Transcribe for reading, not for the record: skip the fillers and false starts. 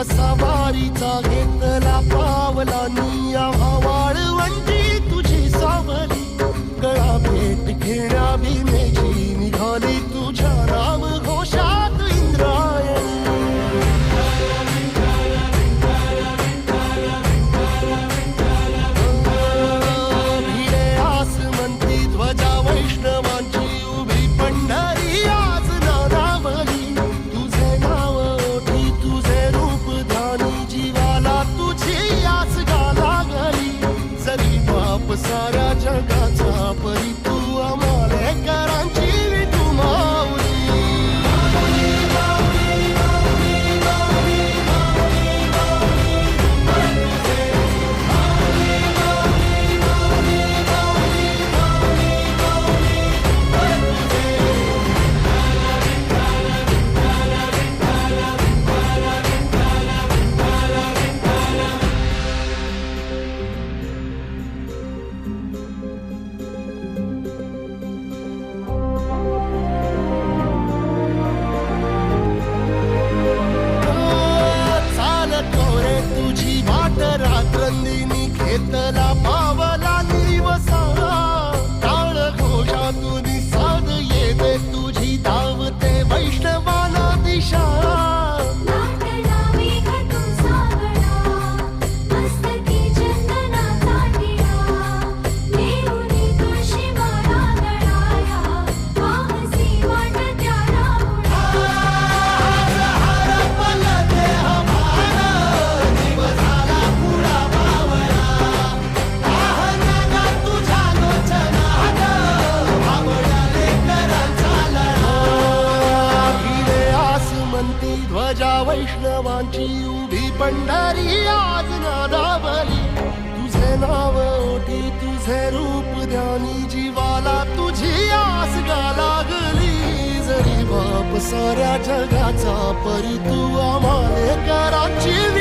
सवारीचा घेतला पावला निया वाळवंटी तुझी सावली गळा भेट घेण्या भीमेची निघाली तुझ्या नाम घोषात इंद्रायणी भिडे आसमंती ध्वजा वैष्णवांची उभी पंढरी आज नानावली तुझे नाव ओठी तुझे रूप ध्यानी जीवाला तुझी आस गाला गली जरी बाप साऱ्या जगाचा परी तू आमालेकरांची विठू माऊली रात्रंदिनी घेतला पावला दिवसा टाळ घोषातून साध येते तुझी धावते वैष्णवाला दिशा ध्वजा वैष्णवांची उभी पंढरी आज नादावली तुझे नाव ओठी तुझे रूप ध्यानी जीवाला तुझी आस गाला गली जरी बाप साऱ्या जगाचा परी तू आम्हालेकरांची